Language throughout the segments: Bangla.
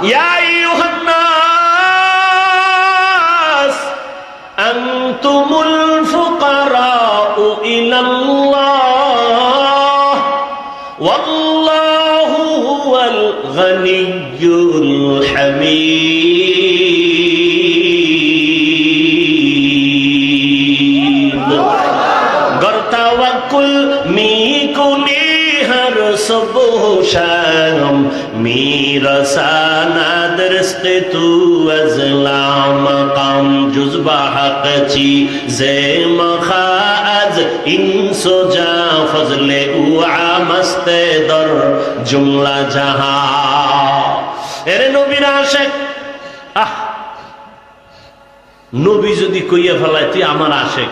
ইয়া আইয়ুহান নাস আনতুমুল ফুকারাউ ইলাল্লাহ ওয়াল্লাহু হুয়াল গনিয়্যুল হামিদ। गर तवक्कुल मी कुली हर सुबह शाम मेरा साना दरस्त तू अज़ला मकाम जुज़बा हक़ची ज़े मखाज इंसो जा फज़ले उआ मस्ते दर जुमला जहां। एरे नबीर आशिक आह नबी যদি কইয়া ফেলায় তুই আমার আশিক,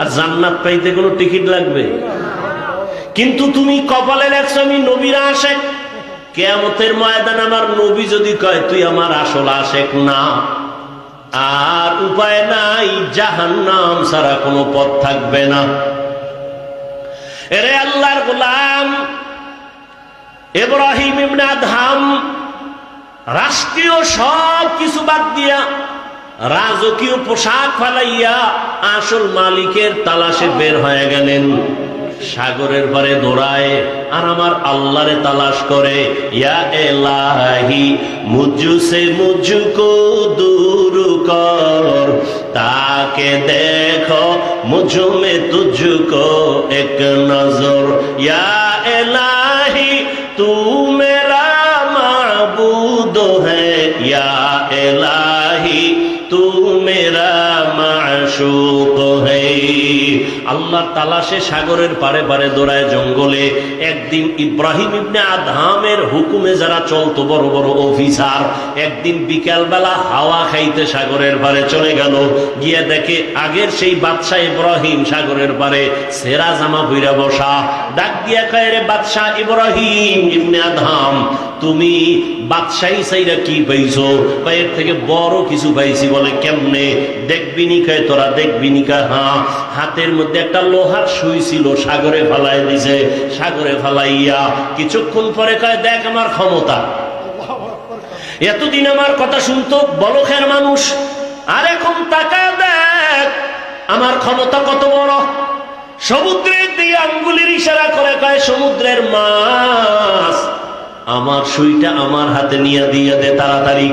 আর জান্নাত পাইতে কোনো টিকিট লাগবে? কিন্তু তুমি কপালে লেখছো আমি নবীর আশিক, কিয়ামতের ময়দানে আমার নবী যদি কয় তুই আমার আসল আশিক না, আর উপায় নাই, জাহান্নাম ছাড়া কোনো পথ থাকবে না। এরে আল্লাহর গোলাম ইব্রাহিম ইবনে আদহাম রাষ্ট্রীয় সব কিছু বাদ দিয়া রাজকীয় পোশাক ফালাইয়া আসল মালিকের তালাশে বের হয়ে গেলেন। সাগরের পারে দৌড়ায় আর আমার আল্লাহরে তালাশ করে। ইয়া এলাহি মুঝসে মুঝকো দূর কর, তাকে দেখো মুঝ মে তুঝকো এক নজর। ইয়া এলাহি তু মেরা মাবুদ হ্যায়, ইয়া এলাহি তু মেরা মাশুক হ্যায়। আল্লাহর তালাশে সাগরের পারে পারে দৌড়ায় জঙ্গলে। একদিন ইব্রাহিম ইবনে আদহামের হুকুমে যারা চলতো বড় বড় অফিসার, একদিন বিকাল বেলা হাওয়া খাইতে সাগরের পারে চলে গেল। গিয়ে দেখে আগের সেই বাদশাহ ইব্রাহিম সাগরের পারে সেরা জামা পইরা বসা। ডাক দিয়া কয়, রে বাদশাহ ইব্রাহিম ইবনে আদহাম, তুমি বাদশাহী চাইরা কি পাইছো? কয়, এর থেকে বড় কিছু পাইছি। বলে কেমনে? দেখবি নি? কয়, তোরা দেখবি নি? কয়, হ্যাঁ। হাতের মধ্যে একটা লোহার সুই ছিল, সাগরে ফালাই দিছে। সাগরে ফালাইয়া কিছুক্ষণ পরে কয়, দেখ আমার ক্ষমতা। এতদিন আমার কথা শুনতো বলখের মানুষ, আর এখন তাকা দেখ আমার ক্ষমতা কত বড়। সমুদ্রের দিয়ে আঙ্গুলের ইশারা করে কয়, সমুদ্রের মাছ আমার সুইটা আমার হাতে নিয়ে দিয়ে দে তাড়াতাড়ি।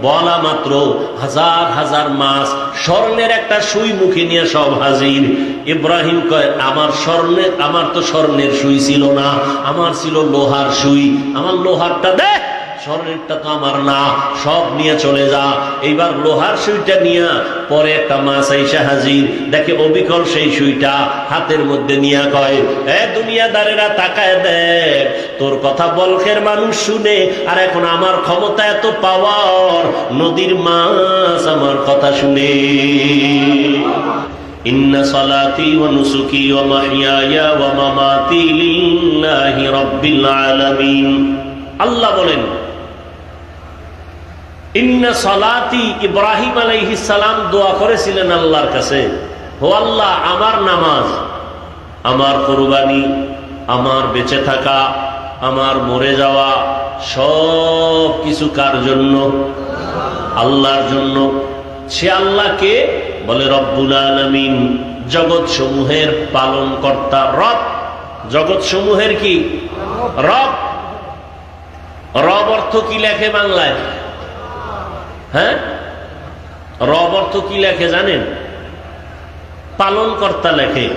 বলা মাত্র হাজার হাজার মাছ স্বর্ণের একটা সুই মুখে নিয়ে সব হাজির। ইব্রাহিম কয়, আমার তো স্বর্ণের সুই ছিল না, আমার ছিল লোহার সুই। আমার লোহারটা দে, স্বর্ণেরটা তো আমার না, সব নিয়ে চলে যা। এইবার লোহার সুইটা নিয়ে পরে একটা মাছ আইসা হাজির। দেখে অবিকল সেই সুইটা হাতের মধ্যে নিয়ে কয়, এ দুনিয়াদারেরা তাকায় দেখ, তোর কথা বলখের মানুষ শুনে, আর এখন আমার ক্ষমতা এত পাওয়ার, নদীর মাছ আমার কথা শুনে। ইন্না সালাতি ওয়া নুসুকি ওয়া মাহইয়ায়া ওয়া মামাতি লিল্লাহি রাব্বিল আলামিন। আল্লাহ বলেন, ইন্না সালাতি, ইব্রাহিম আলাইহিস সালাম দোয়া করেছিলেন আল্লাহর কাছে, ও আল্লাহ আমার নামাজ, আমার কুরবানি, আমার বেঁচে থাকা, আমার মরে যাওয়া, সব কিছু কার জন্য? আল্লাহর জন্য। সে আল্লাহকে বলে রব্বুল আলামিন, জগৎ সমূহের পালন কর্তা, রব। জগৎ সমূহের কি? রব। রব অর্থ কি লেখে বাংলায়? হ্যাঁ, রব অর্থ কি লেখে জানেন? পালন কর্তা লেখে।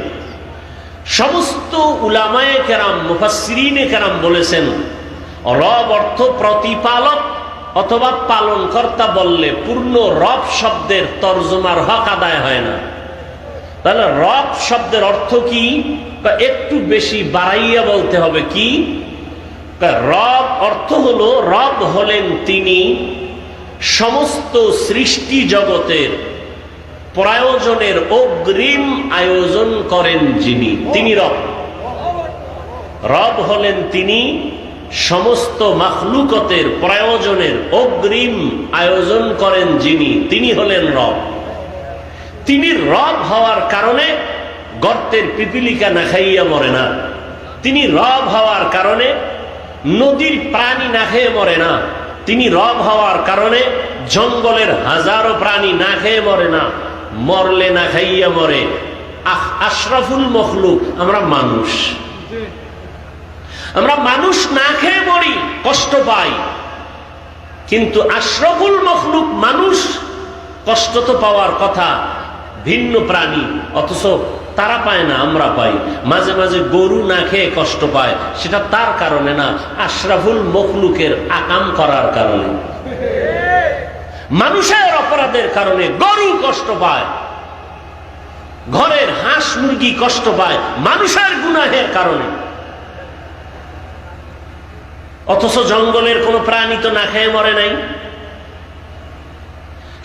সমস্ত উলামায়ে কেরাম, মুফাসসিরিনে কেরাম বলেছেন রব অর্থ প্রতিপালক অথবা পালন কর্তা বললে পূর্ণ রব শব্দের তর্জমার হক আদায় হয় না। তাহলে রব শব্দের অর্থ কি? একটু বেশি বাড়াইয়া বলতে হবে। কি রব অর্থ হলো, রব হলেন তিনি সমস্ত সৃষ্টি জগতের প্রয়োজনের অগ্রিম আয়োজন করেন যিনি, তিনি রব। রব হলেন তিনি সমস্ত মাখলুকতের প্রয়োজনের অগ্রিম আয়োজন করেন যিনি, তিনি হলেন রব। তিনি রব হওয়ার কারণে গর্তের পিপিলিকা না খাইয়া মরে না। তিনি রব হওয়ার কারণে নদীর প্রাণী না খেয়ে মরে না। তিনি রব হওয়ার কারণে জঙ্গলের হাজারো প্রাণী না খেয়ে মরে না, মরলে না খাইয়া মরে। আশরাফুল মখলুক আমরা মানুষ, আমরা মানুষ না খেয়ে মরি, কষ্ট পাই, কিন্তু আশরাফুল মখলুক মানুষ কষ্ট তো পাওয়ার কথা, ভিন্ন প্রাণী, অথচ তারা পায় না, আমরা পাই। মাঝে মাঝে গরু না খেয়ে কষ্ট পায়, সেটা তার কারণে না, আশরাফুল মখলুকের আকাম করার কারণে। মানুষের অপরাধের কারণে গরু কষ্ট পায়, ঘরের হাঁস মুরগি কষ্ট পায় মানুষের গুনাহের কারণে, অথচ জঙ্গলের কোন প্রাণী তো না খেয়ে মরে নাই।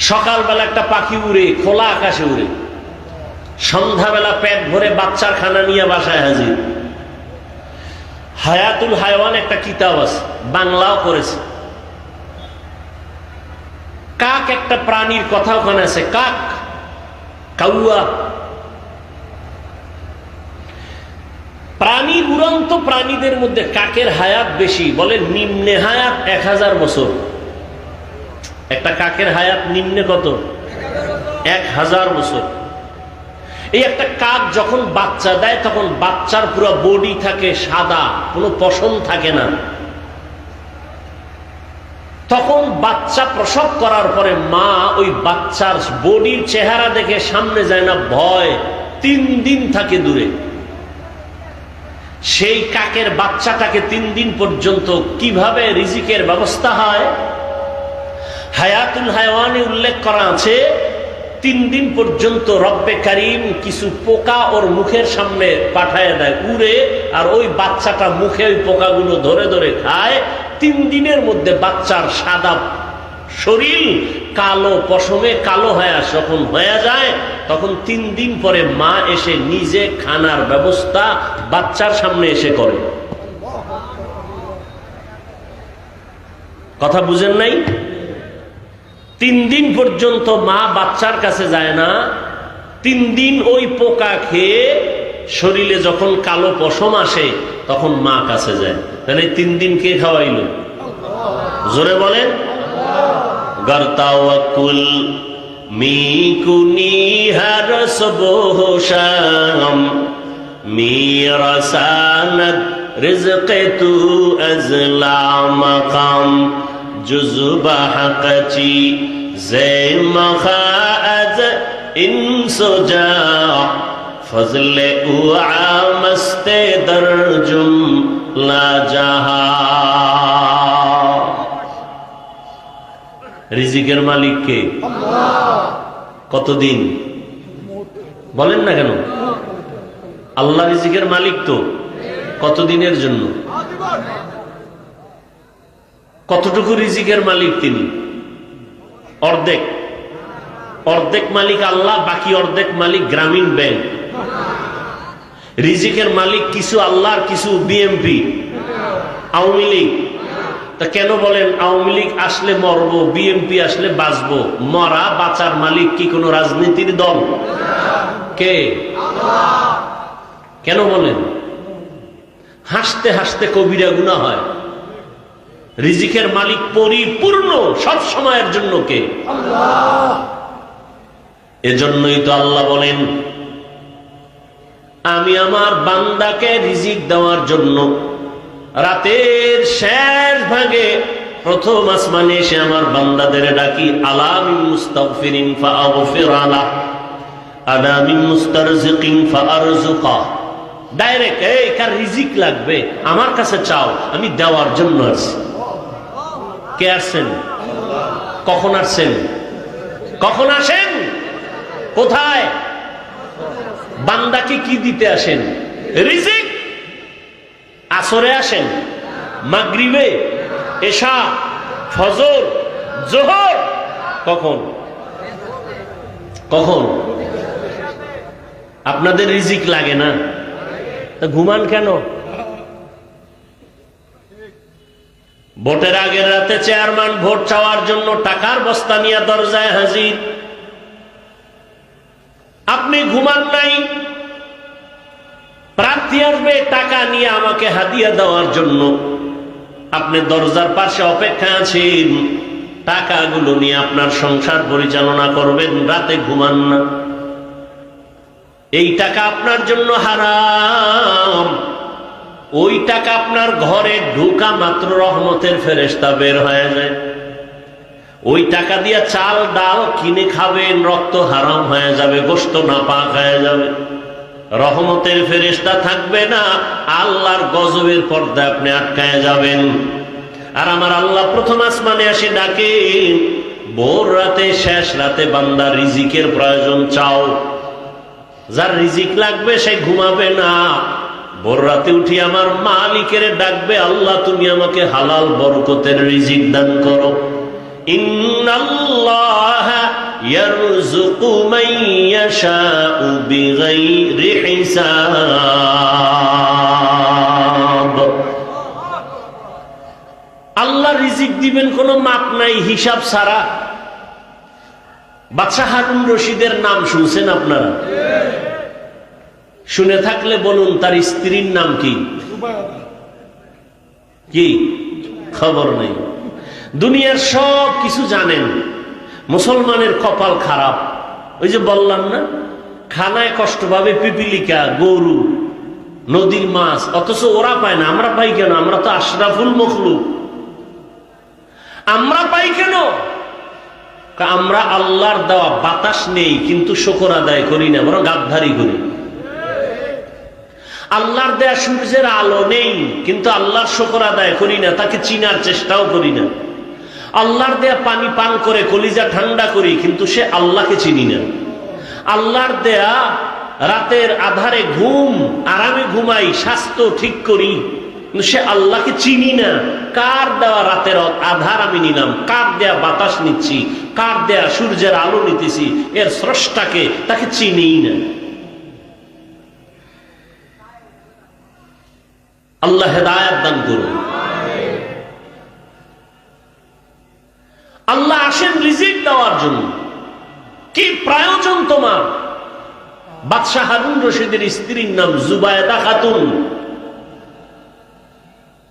সকালবেলা একটা পাখি উড়ে, খোলা আকাশে উড়ে, সন্ধ্যাবেলা পেট ভরে বাচ্চার খানা নিয়ে বাসায় হাজির। হায়াতুল হায়ওয়ান একটা কিতাব আছে, বাংলাও করেছে। কাক একটা প্রাণীর কথা ওখানে আছে, কাক, কাউয়া। প্রাণীর, উড়ন্ত প্রাণীদের মধ্যে কাকের হায়াত বেশি, বলে নিম্নে হায়াত 1000 বছর। একটা কাকের হায়াত নিম্নে কত? 1000 বছর। এই একটা কাক যখন বাচ্চা দেয় তখন বাচ্চার পুরো বডি থাকে সাদা, কোনো পশম থাকে না। তখন বাচ্চা প্রসব করার পরে মা ওই বাচ্চার বডির চেহারা দেখে সামনে যায় না, ভয়, 3 দিন থাকে দূরে। সেই কাকের বাচ্চাটাকে 3 দিন পর্যন্ত কিভাবে রিজিকের ব্যবস্থা হয়, হায়াতুল হায়ওয়ানে উল্লেখ করা আছে। 3 দিন পর্যন্ত রব্বে কারিম কিছু পোকা ওর মুখের সামনে পাঠায় দেয়, উড়ে, আর ওই বাচ্চাটা মুখে ওই পোকাগুলো ধরে ধরে খায়। 3 দিনের মধ্যে বাচ্চার সাদা শরীর কালো পশমে কালো হয়ে যখন হয়ে যায়, তখন 3 দিন পরে মা এসে নিজে খানার ব্যবস্থা বাচ্চার সামনে এসে করে। কথা বুঝেন নাই? 3 দিন পর্যন্ত মা বাচ্চার কাছে যায় না। 3 দিন ওই পোকা খেয়ে শরীরে যখন কালো পশম আসে তখন মা কাছে যায়। তাহলে 3 দিন কে খাওয়াইল? জোরে বলেন। গরতাওয়াকুল মিকুনি হর সুবহ শাম মিরাসানাত রিজকে তু আজলা মাকাম জুজবা হাকচি জে মখাআজ ইনসুজা ফজলে উআ মস্তে দরজুম লা জাহা। রিজিকের মালিক কে? কতদিন বলেন না কেন? আল্লাহ রিজিকের মালিক তো। কতদিনের জন্য? কতটুকু রিজিকের মালিক তিনি? অর্ধেক। অর্ধেক মালিক আল্লাহ, বাকি অর্ধেক মালিক গ্রামীণ ব্যাংক। রিজিকের মালিক কিছু আল্লাহর, কিছু বিএমপি, আওয়ামী লীগ। তা কেন বলেন আওয়ামী লীগ আসলে মরবো, বিএমপি আসলে বাঁচবো? মরা বাঁচার মালিক কি কোনো রাজনীতির দল? কে? কেন বলেন? হাসতে হাসতে কবিরা গুনাহ হয়। রিজিকের মালিক পরিপূর্ণ সব সময়ের জন্য কে? আল্লাহ। এজন্যই তো আল্লাহ বলেন, আমি আমার বান্দাকে রিজিক দেওয়ার জন্য রাতের শেষ ভাগে প্রথম আসমানে এসে আমার বান্দাদের ডাকি, আলা মিন মুস্তাগফিরিন ফাআগফির আলা, আলা মিন মুস্তারজিকিন ফাআরযুকা। ডাইরেক্ট, এই কার রিজিক লাগবে আমার কাছে চাও, আমি দেওয়ার জন্য আছি। কে আসছেন? কখন আসছেন? কখন আসেন? কোথায়? বান্দাকে কি দিতে আসেন? রিজিক। আসরে আসেন, মাগরিবে, এশা, ফজর, জোহর। কখন? কখন? আপনাদের রিজিক লাগে না? তা ঘুমান কেন? ভোটের আগের রাতে চেয়ারম্যান ভোট চাওয়ার জন্য টাকার বস্তা নিয়ে দরজায় হাজির। আপনি ঘুমান নাই, প্রার্থী আসবে টাকা নিয়ে আমাকে হাদিয়া দেওয়ার জন্য। আপনি দরজার পাশে অপেক্ষায় আছেন, টাকাগুলো নিয়ে আপনার সংসার পরিচালনা করবেন, রাতে ঘুমান না। এই টাকা আপনার জন্য হারাম। ওই টাকা আপনার ঘরে ঢোকা মাত্র রহমতের ফেরেশতা বের হয়ে যায়। ওই টাকা দিয়ে চাল ডাল কিনে খাবেন, রক্ত হারাম হয়ে যাবে, গোশত নাপাক হয়ে যাবে, রহমতের ফেরেশতা থাকবে না, আল্লাহর গজবের পর্দায় আপনি আটকায় যাবেন। আর আমার আল্লাহ প্রথম আসমানে আসে ডাকেন, ভোর রাতে শেষ রাতে বান্দা রিজিকের প্রয়োজন চাও। যার রিজিক লাগবে সে ঘুমাবে না, ভোর রাতে উঠি আমার মালিকের ডাকবে, আল্লাহ তুমি আমাকে হালাল বরকতের রিজিক দান করো। ইন্নাল্লাহা ইয়ারযুকু মান ইয়াশাউ বিগাইরি হিসাব। আল্লাহ রিজিক দিবেন কোনো মাপ নাই, হিসাব ছাড়া। বাদশাহ হারুন রশিদের নাম শুনছেন আপনারা? শুনে থাকলে বলুন তার স্ত্রীর নাম কি? কি খবর নেই। দুনিয়ার সব কিছু জানেন, মুসলমানের কপাল খারাপ। ওই যে বললাম না, খানায় কষ্ট পাবে পিপিলিকা, গরু, নদীর মাছ, অথচ ওরা পায় না। আমরা পাই কেন? আমরা তো আশরাফুল মখলুক। আমরা পাই কেন? আমরা আল্লাহর দেওয়া বাতাস নেই কিন্তু শুকর আদায় করি না, বরং গাদ্দারি করি। আল্লাহর দেয়া সূর্যের আলো নেই কিন্তু আল্লাহর শুকর আদায় করি না, তাকে চিনার চেষ্টাও করি না। আল্লাহর দেয়া পানি পান করে কলিজা ঠান্ডা করি কিন্তু সে আল্লাহকে চিনি না। আল্লাহর দেয়া রাতের আধারে ঘুম, আরামে ঘুমাই, স্বাস্থ্য ঠিক করি কিন্তু সে আল্লাহকে চিনি না। কার দেওয়া রাতের আধার আমি নিলাম, কার দেয়া বাতাস নিচ্ছি, কার দেয়া সূর্যের আলো নিতেছি, এর স্রষ্টাকে তাকে চিনিই না। আল্লাহ হেদায়েত দান করুন। আল্লাহ আসেন রিজিক দেওয়ার জন্য। কি প্রয়োজন তোমার? বাদশাহ হারুন রশিদের স্ত্রীর নাম জুবায়দা খাতুন।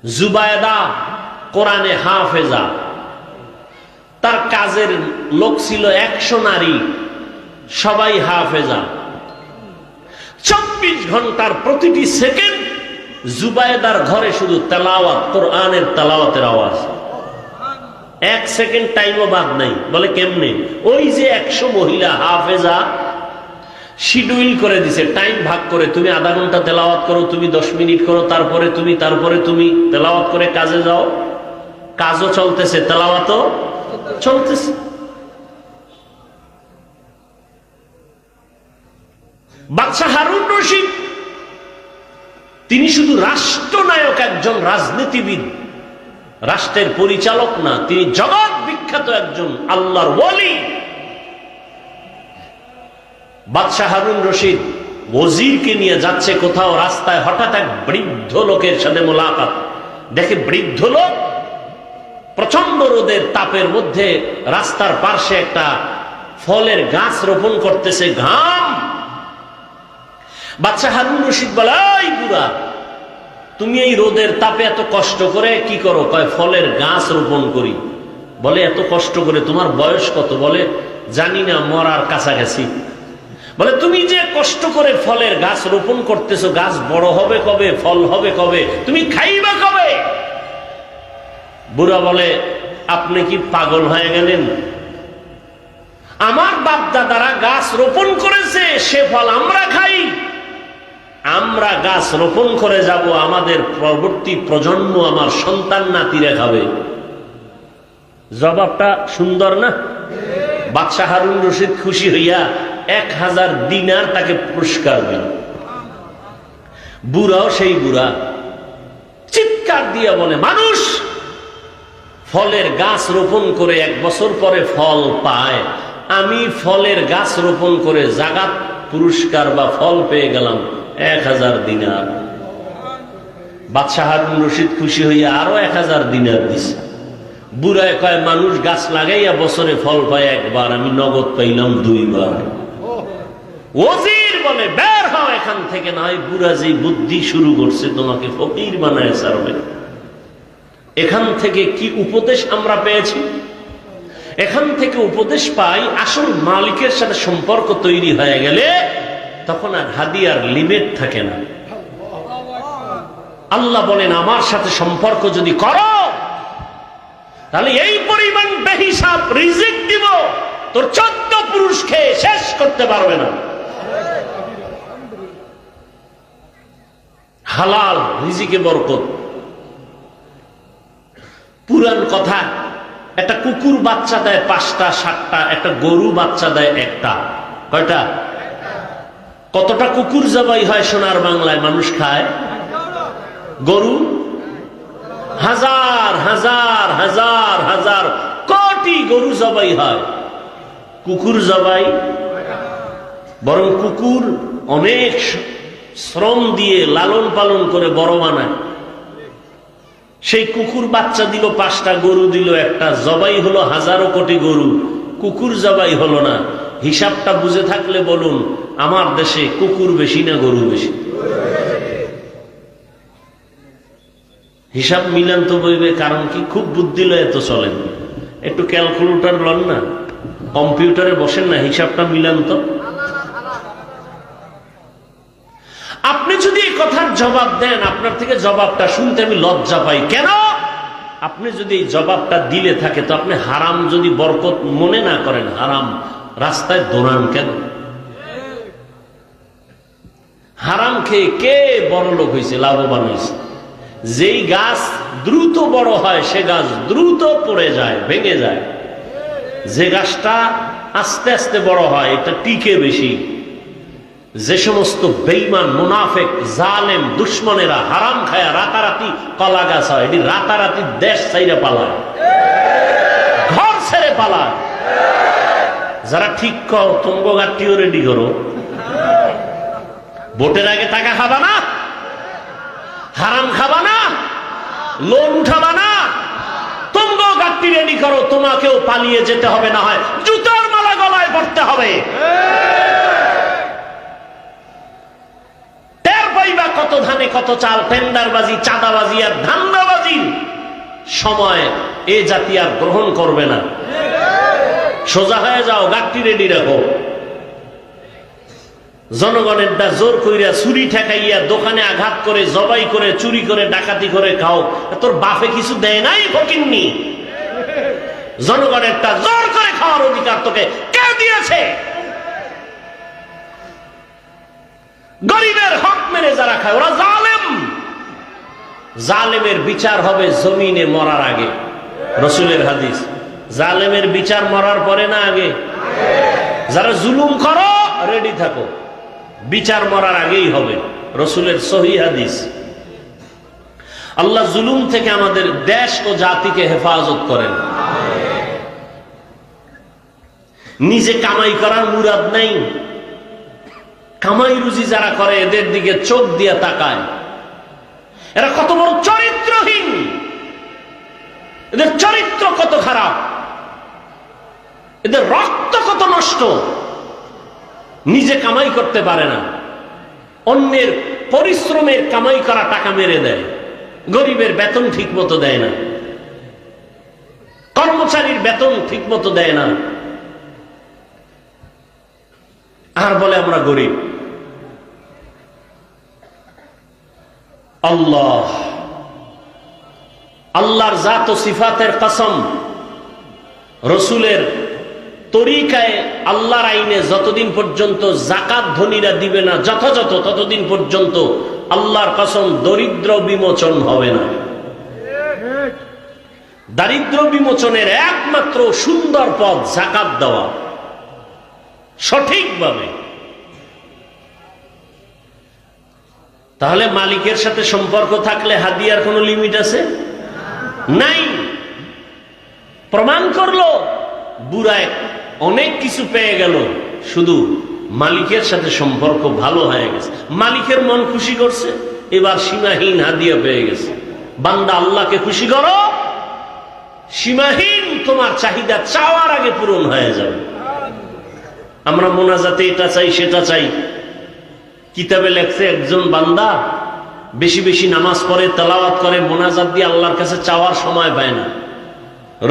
জুবায়দা কোরআনে হাফেজা। তার কাজের লোক ছিল 100 নারী, সবাই হাফেজা। 24 ঘন্টার প্রতিটি সেকেন্ড জুবায়দার ঘরে শুধু তেলাওয়াত, কোরআনের তেলাওয়াতের আওয়াজ। 1 সেকেন্ড টাইমও বাদ নাই। বলে কেমনে? ওই যে 100 মহিলা হাফেজা শিডিউল করে দিছে, টাইম ভাগ করে, তুমি আধা ঘন্টা তেলাওয়াত করো, তুমি 10 মিনিট করো, তারপরে তুমি তেলাওয়াত করে কাজে যাও। কাজও চলতেছে, তেলাওয়াতও চলতেছে। বাদশাহ হারুন রশিদ তিনি শুধু রাষ্ট্রনায়ক, একজন রাজনীতিবিদ, রাষ্ট্রের পরিচালক না, তিনি জগৎ বিখ্যাত একজন আল্লাহর ওয়ালি। বাদশাহ হারুন রশিদ ওজিরকে নিয়ে যাচ্ছে কোথাও, রাস্তায় হঠাৎ এক বৃদ্ধ লোকের সাথে মোলাকাত। দেখে বৃদ্ধ লোক প্রচন্ড রোদের তাপের মধ্যে রাস্তার পাশে একটা ফলের গাছ রোপণ করতেছে, ঘাম। বাদশাহ হারুন রশিদ বলে, এই বুড়া, তুমি এই রোদের তাপে এত কষ্ট করে কি করো? কয় ফলের গাছ রোপণ করি। বলে এত কষ্ট করে? তোমার বয়স কত? বলে জানি না, মরার কাছাকাছি। বলে তুমি যে কষ্ট করে ফলের গাছ রোপণ করতেছো, গাছ বড় হবে কবে? ফল হবে কবে? তুমি খাইবা কবে? বুড়া বলে, আপনি কি পাগল হয়ে গেলেন? আমার বাপ দাদারা গাছ রোপণ করেছে, সে ফল আমরা খাই। আমরা গাছ রোপণ করে যাব, আমাদের পরবর্তী প্রজন্ম, আমার সন্তান নাতিরা খাবে। জবাবটা সুন্দর না? বাদশাহ হারুন রশিদ খুশি হইয়া 1000 দিনার তাকে পুরস্কার দিল। বুড়াও সেই বুড়া চিৎকার দিয়া বলে, মানুষ ফলের গাছ রোপণ করে 1 বছর পরে ফল পায়, আমি ফলের গাছ রোপণ করে জাগাত পুরস্কার বা ফল পেয়ে গেলাম 1000 দিনার। বাদশাহ হারুন রশিদ খুশি হইয়া আরো 1000 দিনার দিছে। বুড়ায় কয়, মানুষ গাছ লাগাইয়া বছরে ফল পায় একবার, আমি নগদ পাইলাম 2 বার। ওজির বলে, বের হও এখান থেকে, না হয় বুড়া যে বুদ্ধি শুরু করছে তোমাকে ফকির বানায় ছাড়বে। এখান থেকে কি উপদেশ আমরা পেয়েছি? এখান থেকে উপদেশ পাই, আসল মালিকের সাথে সম্পর্ক তৈরি হয়ে গেলে তখন আর হাদিয়ার লিমিট থাকে না। আল্লাহ বলেন, আমার সাথে সম্পর্ক যদি করো তাহলে এই পরিমাণ বেহিসাব রিজিক দিব, তোর 14 পুরুষ খেয়ে শেষ করতে পারবে না। হালাল রিজিকে বরকত। পুরান কথা, একটা কুকুর বাচ্চা দেয় 5টা 7টা, একটা গরু বাচ্চা দেয় 1টা। কয়টা? কতটা কুকুর জবাই হয় সোনার বাংলায় মানুষ খায়? গরু হাজার হাজার হাজার হাজার কোটি গরু জবাই হয়, কুকুর জবাই। বরং কুকুর অনেক শ্রম দিয়ে লালন পালন করে বড় বানায়। সেই কুকুর বাচ্চা দিল 5টা, গরু দিল 1টা, জবাই হলো হাজারো কোটি গরু, কুকুর জবাই হলো না। হিসাবটা বুঝে থাকলে বলুন, আমার দেশে কুকুর বেশি না গরু বেশি? হিসাব মিলান তো বইবে, কারণ কি? খুব বুদ্ধি লয় তো চলেন, একটু ক্যালকুলেটর লন না, কম্পিউটারে বসেন না, হিসাবটা মিলান তো। আপনি যদি এই কথার জবাব দেন, আপনার থেকে জবাবটা শুনতে আমি লজ্জা পাই। কেন? আপনি যদি এই জবাবটা দিলে থাকে, তো আপনি হারাম যদি বরকত মনে না করেন, হারাম রাস্তায় দৌড়ান কেন? হারাম খেয়ে কে বড় লোক হয়েছে, লাভবান হয়েছে? যেই গাছ দ্রুত বড় হয় সে গাছ দ্রুত পড়ে যায়, ভেঙে যায়। যে গাছটা আস্তে আস্তে বড় হয় এটা টিকে বেশি। যে সমস্ত বেঈমান, মুনাফিক, জালেম, দুশ্মনেরা হারাম খায়া রাতারাতি কলা গাছ হয়, এটি রাতারাতি দেশ ছাইরা পালায়, ঘর ছেড়ে পালায়। যারা ঠিক কও, তুঙ্গ গাঠটিও রেডি করো, ভোটের আগে টাকা খাবা না, হারাম খাবা না, লোন উঠাবা না, তুঙ্গ গাঠটি রেডি করো, তোমাকেও পালিয়ে যেতে হবে, না হয় জুতার মালা গলায় পড়তে হবে। কত ধানে কত চাল, টেন্ডারবাজি, চাঁদাবাজি আর ধান্দাবাজির সময় এ জাতি আর গ্রহণ করবে না। সোজা হয়ে যাও, গাঠটি রেডি রাখো। জনগণের জোর কইরা চুরি ঠেকাইয়া দোকানে আঘাত করে, জবাই করে, চুরি করে, ডাকাতি করে খাও, তোর বাপে কিছু দেয় নাই ফকিন্নি? জনগণেরটা জোর করে খাওয়ার অধিকার তোকে কে দিয়েছে? গরিবের হক মেরে যারা খায় ওরা জালেম। জালেমের বিচার হবে জমিনে মরার আগে, রসুলের হাদিস। জালেমের বিচার মরার পরে না আগে? যারা জুলুম করো রেডি থাকো, বিচার মরার আগেই হবে, রসুলের সহিহ হাদিস। আল্লাহ জুলুম থেকে আমাদের দেশ ও জাতিকে হেফাজত করেন। নিজে কামাই করার মুরাদ নাই, কামাই রুজি যারা করে এদের দিকে চোখ দিয়ে তাকায়, এরা কত বড় চরিত্রহীন, এদের চরিত্র কত খারাপ, এদের রক্ত কত নষ্ট। নিজে কামাই করতে পারে না, অন্যের পরিশ্রমের কামাই করা টাকা মেরে দেয়, গরিবের বেতন ঠিক মতো দেয় না, কর্মচারীর বেতন ঠিক মতো দেয় না, আর বলে আমরা গরিব। আল্লাহ, আল্লাহর জাত ও সিফাতের কসম, রসুলের তরিকায়, আল্লাহর আইনে যতদিন পর্যন্ত যাকাত ধনীরা দিবে না যথাযথ, ততদিন পর্যন্ত আল্লাহর কসম দরিদ্র বিমোচন হবে না। দারিদ্র বিমোচনের একমাত্র সুন্দর পথ যাকাত দেওয়া, সঠিকভাবে। তাহলে মালিকের সাথে সম্পর্ক থাকলে হাদিয়ার কোনো লিমিট আছে? নাই। প্রমাণ করলো বুড়ায় অনেক কিছু পেয়ে গেল, শুধু মালিকের সাথে সম্পর্ক ভালো হয়ে গেছে, মালিকের মন খুশি করছে, এবার সীমাহীন হাদিয়া পেয়ে গেছে। বান্দা আল্লাহকে খুশি করো, সীমাহীন তোমার চাহিদা চাওয়ার আগে পূরণ হয়ে যাবে। আমরা মোনাজাতে এটা চাই সেটা চাই, কিতাবে লেখছে একজন বান্দা বেশি বেশি নামাজ পড়ে, তেলাওয়াত করে, মোনাজাত দিয়ে আল্লাহর কাছে চাওয়ার সময় পায় না।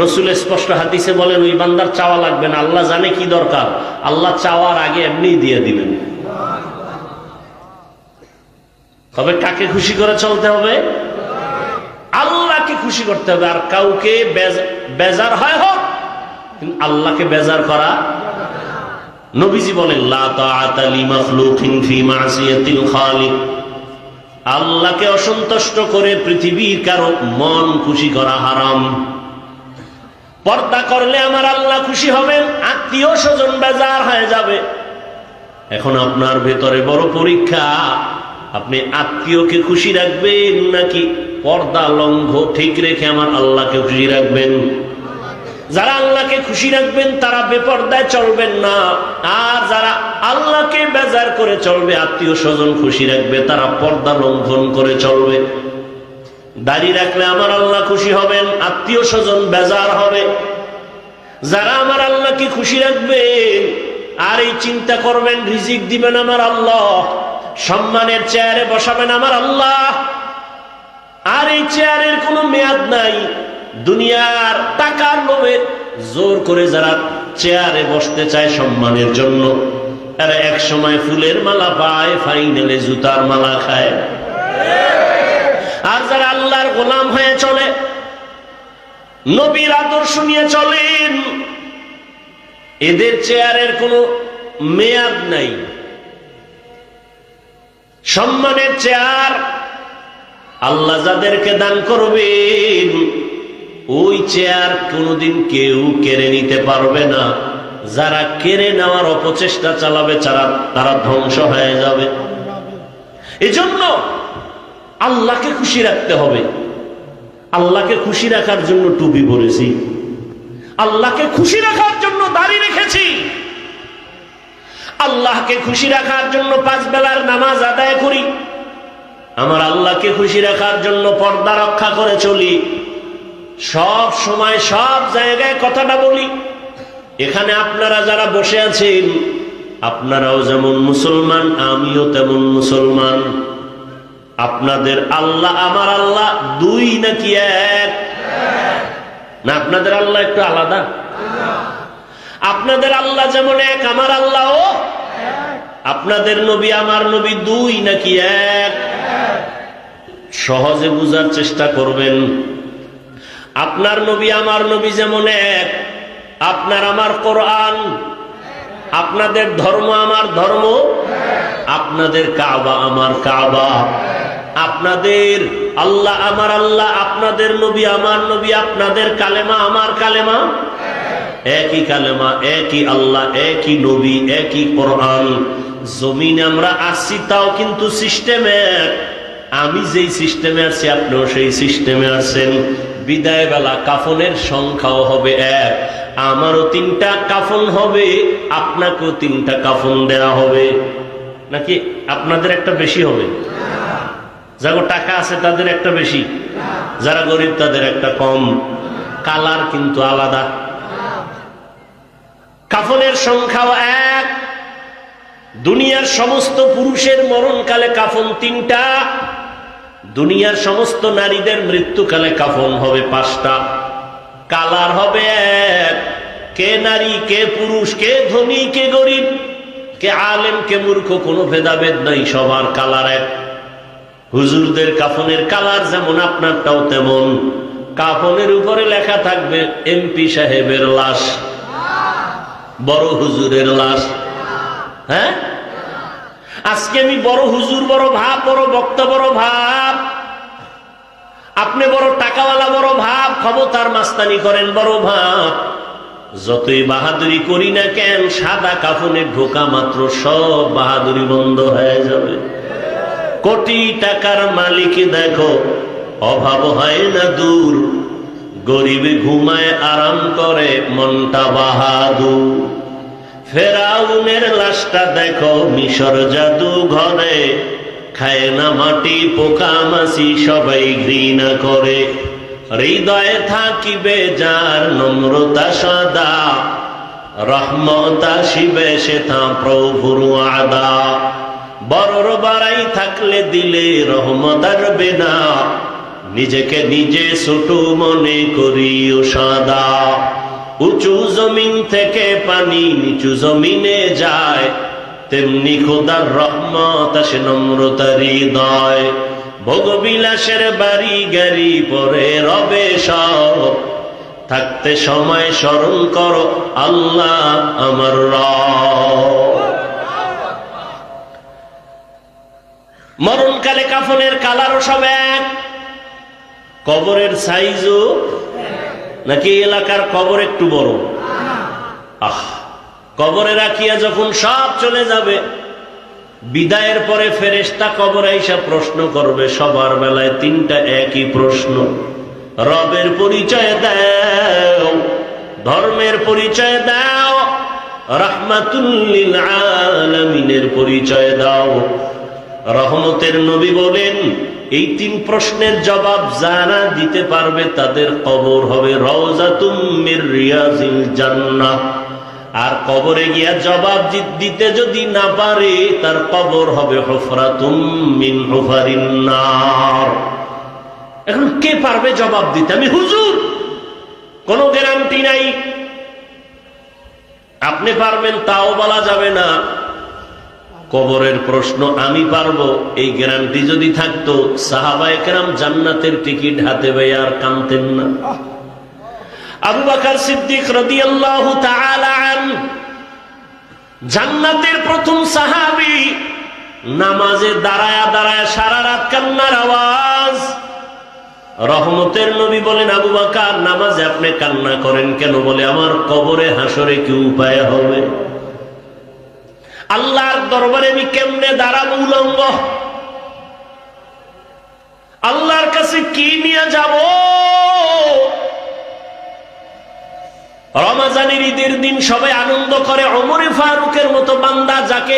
রসুল স্পষ্ট হাদিসে বলেন ওই বান্দার চাওয়া লাগবে না, আল্লাহ জানে কি দরকার, আল্লাহ চাওয়ার আগে এমনিই দিয়ে দিবেন। তবে কাকে খুশি করে চলতে হবে? আল্লাহকে খুশি করতে হবে। আর কাউকে বেজার হয় হোক, কিন্তু আল্লাহকে বেজার করা। নবীজি বলেন লা তাআতা লিমাখলুকিন ফি মাসিয়াতিল খালিক, আল্লাহকে অসন্তুষ্ট করে পৃথিবীর কারো মন খুশি করা হারাম। পর্দা করলে আমার আল্লাহ খুশি হবেন, আত্মীয় স্বজন বেজার হয়ে যাবে। এখন আপনার ভেতরে বড় পরীক্ষা, আপনি আত্মীয়কে খুশি রাখবেন নাকি পর্দা লঙ্ঘ ঠিক রেখে আমার আল্লাহকে খুশি রাখবেন? যারা আল্লাহকে খুশি রাখবেন তারা বেপর্দায় চলবেন না, আর যারা আল্লাহকে বেজার করে চলবে, আত্মীয় স্বজন খুশি রাখবে, তারা পর্দা লঙ্ঘন করে চলবে। দাড়ি রাখলে আমার আল্লাহ খুশি হবেন, আত্মীয় স্বজন বেজার হবে। যারা আমার আল্লাহকে খুশি রাখবেন আর এই চিন্তা করবেন রিজিক দিবেন আমার আল্লাহ, সম্মানের চেয়ারে বসাবেন আমার আল্লাহ, আর এই চেয়ারের কোনো মেয়াদ নাই, দুনিয়ার টাকার লোভে জোর করে যারা চেয়ারে বসতে চায় সম্মানের জন্য, তারা এক সময় ফুলের মালা পায়, ফাইনালে জুতার মালা খায়। আর যারা আল্লাহর গোলাম হয়ে চলে, নবীর আদর্শ নিয়ে চলেন, এদের চেয়ারের কোনো মেয়াদ নাই। সম্মানের চেয়ার আল্লাহ যাদেরকে দান করবেন, ওই চেয়ার কোনোদিন কেউ কেড়ে নিতে পারবে না। যারা কেড়ে নেওয়ার অপচেষ্টা চালাবে তারা ধ্বংস হয়ে যাবে। এজন্য আল্লাহকে খুশি রাখতে হবে। আল্লাহকে খুশি রাখার জন্য টুপি পরেছি, আল্লাহকে খুশি রাখার জন্য দাড়ি রেখেছি, আল্লাহকে খুশি রাখার জন্য 5 বেলার নামাজ আদায় করি, আমার আল্লাহকে খুশি রাখার জন্য পর্দা রক্ষা করে চলি। সব সময় সব জায়গায় কথাটা বলি। এখানে আপনারা যারা বসে আছেন, আপনারাও যেমন মুসলমান, আমিও তেমন মুসলমান। আপনাদের আল্লাহ আমার আল্লাহ দুই নাকি এক? না, আপনাদের আল্লাহ একটু আলাদা। আপনাদের আল্লাহ যেমন এক, আমার আল্লাহও। আপনাদের নবী আমার নবী দুই নাকি এক? সহজে বুঝার চেষ্টা করবেন। আপনার নবী আমার নবী যেমন এক, আপনার আমার কোরআন, আপনাদের ধর্ম আমার ধর্ম, আপনাদের কাবা আমার কাবা, আপনাদের আল্লাহ আমার আল্লাহ, আপনাদের নবী আমার নবী, আপনাদের কালেমা আমার কালেমা, একই কালেমা, একই আল্লাহ, একই নবী, একই কোরআন। জমিনে আমরা আসছি তাও কিন্তু সিস্টেমের, আমি যেই সিস্টেমে আছি আপনিও সেই সিস্টেমে আছেন। বিদায় বেলা কাফনের সংখ্যাও হবে এক, আমারও 3টা কাফন হবে, আপনাকেও 3টা কাফন দেওয়া হবে। নাকি আপনাদের একটা বেশি হবে? যারা টাকা আছে তাদের একটা বেশি, যারা গরিব তাদের একটা কম। কালার কিন্তু আলাদা। কাফনের সংখ্যাও এক। দুনিয়ার সমস্ত পুরুষের মরণকালে কাফন 3টা, দুনিয়ার সমস্ত নারীদের মৃত্যুকালে কাফন হবে 5টা। কালার হবে এক। কে নারী, কে পুরুষ, কে ধনী, কে গরিব, কে আলেম, কে মূর্খ, কোনো ভেদাভেদ নাই, সবার কালার এক। হুজুরদের কাফনের কালার যেমন আপনারটাও তেমন। কাফনের উপরে লেখা থাকবে এমপি সাহেবের লাশ, বড় হুজুরের লাশ। হ্যাঁ, আজকে আমি বড় হুজুর, বড় ভাব, বড় বক্তা, বড় ভাব, আপনি বড় টাকাওয়ালা, বড় ভাব, ক্ষমতার মাস্তানি করেন, বড় ভাব। যতই বাহাদুরি করি না কেন, সাদা কাফনে ঢোকা মাত্র সব বাহাদুরি বন্ধ হয়ে যাবে। কোটি টাকার মালিক দেখো, অভাব হয় না দূর, গরিবে ঘুমায় আরাম করে, মনটা বাহাদুর। ফেরাউনের লাশটা দেখো, মিশর জাদু ঘরে, খায় না মাটি, পোকা মাছি, সবাই ঘৃণা করে। হৃদয়ে থাকিবে যার নম্রতা সদা, রহমত আসিবে সেথা প্রভুর আদা। বড়র বাড়াই থাকলে দিলে রহমত আসবে না, নিজেকে নিজে ছোট মনে করিও সদা। উঁচু জমিন থেকে পানি নিচু জমিনে যায়, তেমনি খোদার রহমত আসে নম্রতার হৃদয়। ভোগবিলাসের বাড়ি গাড়ি পরে রবে সব, থাকতে সময় স্মরণ করো আল্লাহ আমার রব। মরণকালে কাফনের কালারও সব এক, কবরের সাইজও নাকি এলাকার কবর একটু বড়? কবরে রাখিয়া যখন সব চলে যাবে, বিদায়ের পরে ফেরেশতা কবরে আইসা প্রশ্ন করবে। সবার বেলায় তিনটা একই প্রশ্ন। রবের পরিচয় দাও, ধর্মের পরিচয় দাও, রাহমাতুল লিল আলামিনের পরিচয় দাও। রহমতের নবী বলেন, এই তিন প্রশ্নের জবাব যারা দিতে পারবে তাদের কবর হবে রওজাতুম মির রিয়াজিল জান্নাহ। আর কবরে গিয়া জবাব দিতে যদি না পারে, তার কবর হবে হুফরাতুম মিন হুফারিন নার। এখন কে পারবে জবাব দিতে? আমি হুজুর, কোনো গ্যারান্টি নাই। আপনি পারবেন তাও বলা যাবে না। কবরের প্রশ্ন আমি পারবো এই গ্যারান্টি যদি থাকতো, সাহাবায়ে কেরাম জান্নাতের টিকিট হাতে পেয়ে আর কাঁদতেন না। আবু বকর সিদ্দিক রাদিয়াল্লাহু তাআলা আনহু জান্নাতের প্রথম সাহাবী, নামাজে দাঁড়ায়া দাঁড়ায়া সারা রাত কান্নার আওয়াজ। রহমতের নবী বলেন, আবু বকর নামাজে আপনি কান্না করেন কেন? বলে, আমার কবরে হাসরে কি উপায় হবে? আল্লাহর দরবারে আমি কেমনে দাঁড়াবো উলঙ্গ? আল্লাহর কাছে কি নিয়ে যাব? রমজানের ঈদের দিন সবাই আনন্দ করে। ওমরে ফারুকের মতো বান্দা, যাকে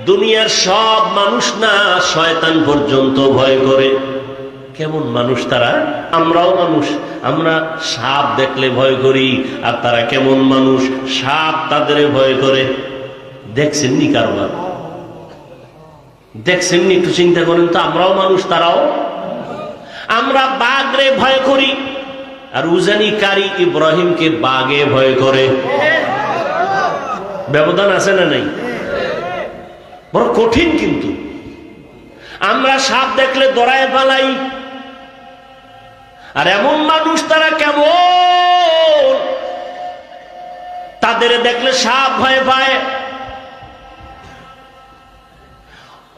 দুনিয়ার সব মানুষ না শয়তান পর্যন্ত ভয় করে। কেমন মানুষ তারা? আমরাও মানুষ, আমরা সাপ দেখলে ভয় করি, আর তারা কেমন মানুষ, সাপ তাদের ভয় করে। দেখছেননি কারবার? দেখছেননি? একটু চিন্তা করেন তো। আমরাও মানুষ, তারাও। আমরা বাঘরে ভয় করি, আর উজানি কারি ইব্রাহিমকে বাঘে ভয় করে। ব্যবধান আছে না নাই? বড় কঠিন। কিন্তু আমরা সাপ দেখলে দৌড়ায় পালাই, আর এমন মানুষ তারা কেমন, তাদের দেখলে সাপ ভয় পায়।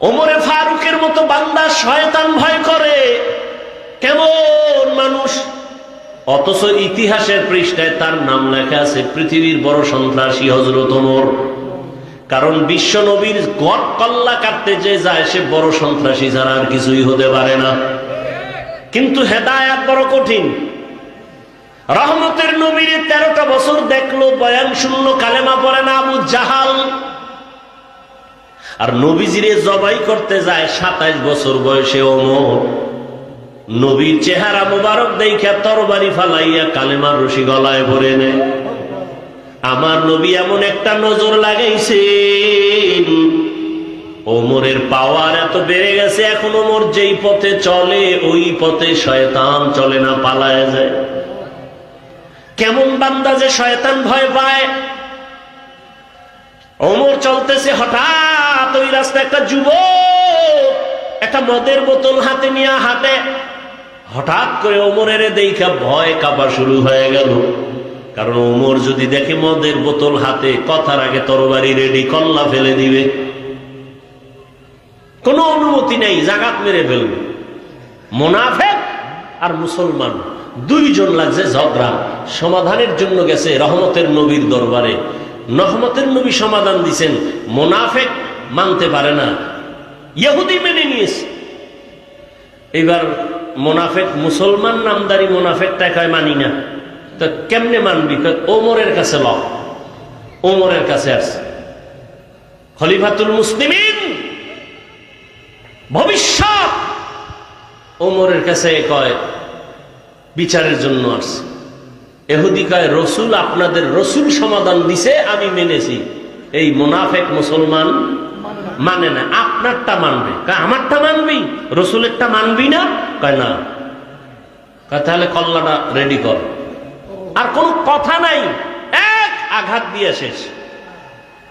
ওমরে ফারুকের মতো বান্দা শয়তান ভয় করে। কেমন মানুষ! অথচ ইতিহাসের পৃষ্ঠায় তার নাম লেখা আছে পৃথিবীর বড় সন্ত্রাসী হযরত ওমর। কারণ বিশ্ব নবীর গড় কল্লা কাটতে যে যায়, সে বড় সন্ত্রাসী ছাড়া আর কিছুই হতে পারে না। কিন্তু হেদায়েত বড় কঠিন। রহমতের নবীর 13টা বছর দেখলো, বয়ান শূন্য, কালেমা পড়ে না আবু জাহাল। আর নবীজিরে জবাই করতে যায় 27 বছর বয়সে ওমর। নবীর চেহারা মুবারক দেইখা তরবারি ফালাইয়া কালেমার রশি গলায় ভরে নেয়। আমার নবী এমন একটা নজর লাগাইছেন, ওমরের পাওয়ার এত বেড়ে গেছে, এখন ওমর যেই পথে চলে ওই পথে শয়তান চলে না, পালায় যায়। কেমন বান্দা যে শয়তান ভয় পায়! ওমর চলতেছে, হঠাৎ ওই রাস্তায় একটা যুবক একটা মদের বোতল হাতে নিয়ে হাঁটে। হঠাৎ করে ওমরের দেখা ভয় কাঁপা শুরু হয়ে গেল। কারণ ওমর যদি দেখে মদের বোতল হাতে, কথার আগে তরবারি রেডি, কল্লা ফেলে দিবে। কোনো অনুমতি নেই, জাগাত মেরে ফেলবে। মুনাফিক আর মুসলমান দুইজন লাগছে ঝগড়া। সমাধানের জন্য গেছে রহমতের নবীর দরবারে। রহমতের নবী সমাধান দিছেন, মুনাফিক মানতে পারে না, ইহুদি মেনে নিয়েছে। এবার মুনাফিক, মুসলমান নামদারি মুনাফিকটা কয় মানি না। তো কেমনে মানবি? ওমরের কাছে ল। ওমরের কাছে আসছে খলিফাতুল মুসলিমিন, ভবিষ্যৎ। ওমরের কাছে কয় বিচারের জন্য আসছে। ইহুদি কয়, রসুল, আপনাদের রসুল সমাধান দিছে, আমি মেনেছি। এই মুনাফিক মুসলমান মানে না, আপনারটা মানবে। আমারটা মানবি, রসুলেরটা মানবি না? কয় না। তাহলে কল্লাটা রেডি কর। আর কোন কথা নাই, এক আঘাত দিয়ে শেষ।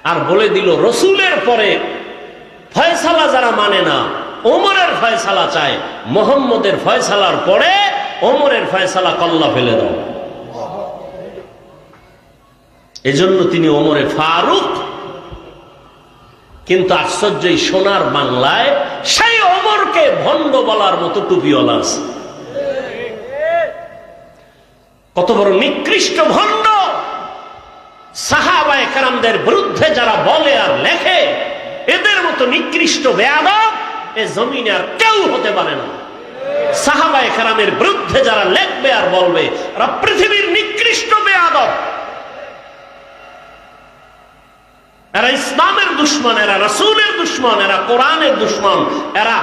আর বলে দিল রসুলের পরে ফয়সালা যারা মানে না, ওমরের ফয়সালা চায়, মোহাম্মদের ফয়সালার পরে ওমরের ফয়সালা কল্লা ফেলে দাও। এজন্য তিনি ওমরে ফারুক। কিন্তু আশ্চর্য, এই সোনার বাংলায় সেই ওমরকে ভণ্ড বলার মতো টুপিওয়ালা আছে। কত বড় নিকৃষ্ট ভণ্ড! সাহাবায়ে কেরামদের বিরুদ্ধে যারা বলে আর লেখে, এদের মতো নিকৃষ্ট বেয়াদব এ জমিনে আর কেউ হতে পারে না। সাহাবায়ে কেরামের বিরুদ্ধে যারা লেখবে আর বলবে, এরা পৃথিবীর নিকৃষ্ট বেয়াদব। এরা ইসলামের দুশ্মন, এরা রাসূলের দুশ্মন, এরা কোরআনের দুশ্মন, এরা